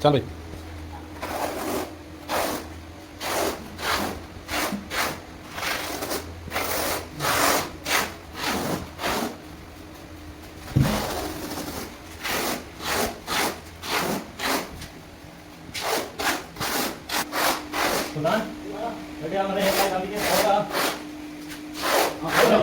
ਚੱਲ ਬਈ। सुना बेटे हमारे हेडलाइट डाल दीजिए होगा हां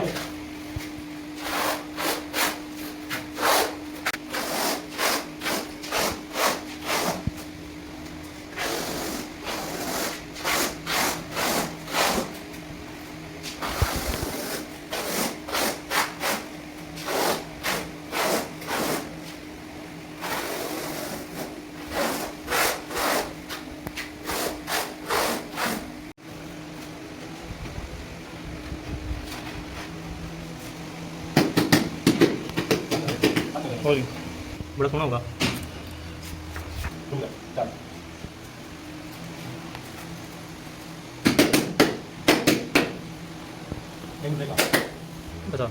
ਹੋ ਜੀ, बड़ा सोना होगा ਚੱਲ। ਨਹੀਂ ਦੇਗਾ बता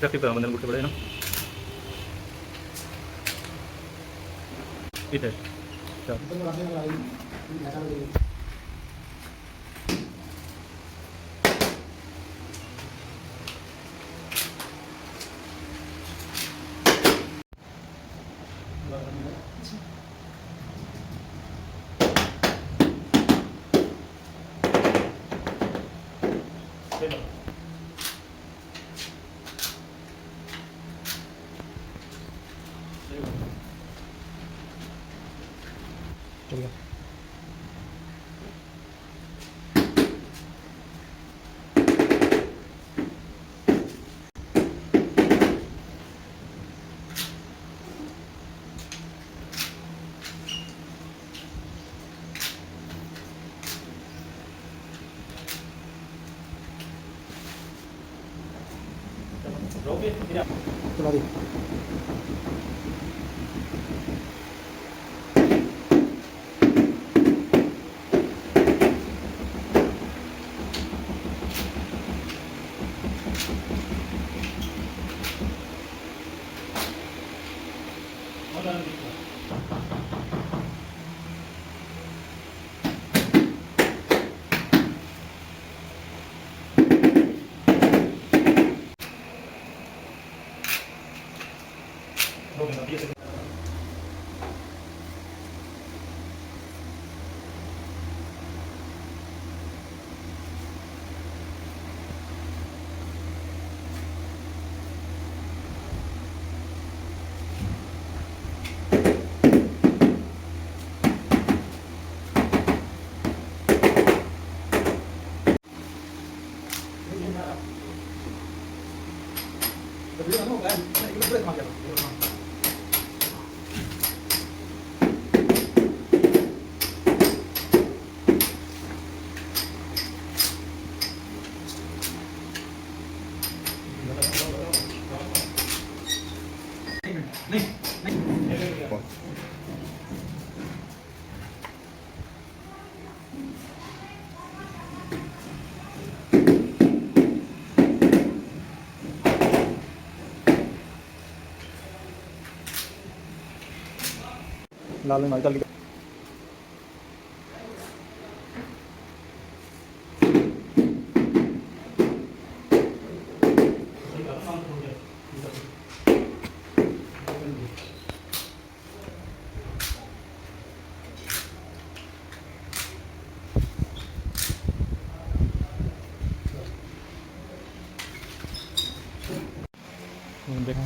प्रैक्टिस करा बंदे गुट्टे बड़े ना इधर चल ਚੱਲ ਗਿਆ। रोके इधर ਚਲਾ ਦੇ। ਨਾਲ ਨਾਲ ਚੱਲ ਗਿਆ। देखो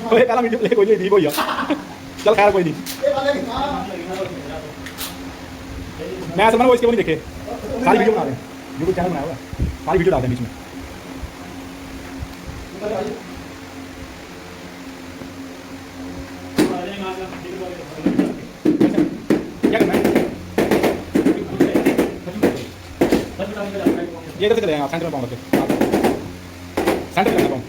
ओए पहला वीडियो प्ले कोई नहीं ठीक हो गया चल खैर कोई नहीं मैं समझ वो इसके वो नहीं देखे सारी वीडियो बना रहे हैं यूट्यूब चैनल बनाया हुआ है सारी वीडियो डालते हैं बीच में क्या करना है ये इधर से चले जाएंगे आप सेंटर में पाऊँ करके सेंटर में पाऊँ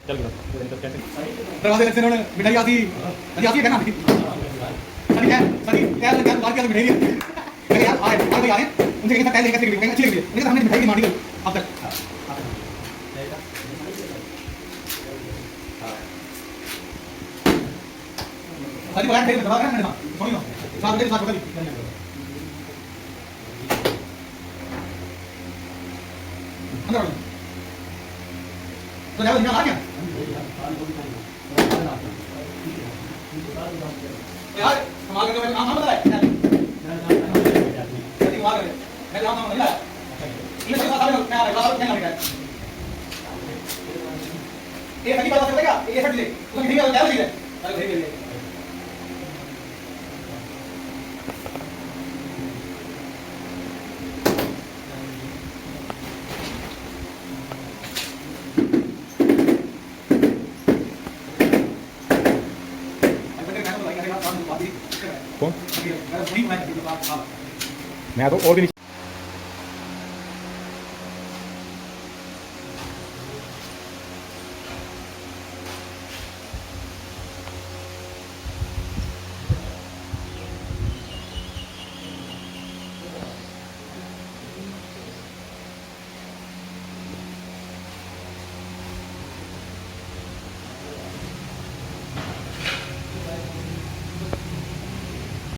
चल गया दरवाजे लगते उन्होंने मिठाई आती है कहना सही है सही क्या लगा बात क्या मिठाई है यार आए भाई आए उनसे कहता पहले कैसे लगी अच्छी लगी लेकिन हमने मिठाई की मांगी अब तक सही बात है दबा कर मैंने सुनियो साथ में साथ बता अंदर तो जाओ निकाल आ गया यार हमारे को नाम बता है जल्दी वहां कर मैं नाम नहीं लाया ये सब सारे मैं आ रहा है क्या लगा ये सही बात कर देगा ये फट ले उसको ठीक है क्या लगी है अरे भेज दे कौन मैं तो और भी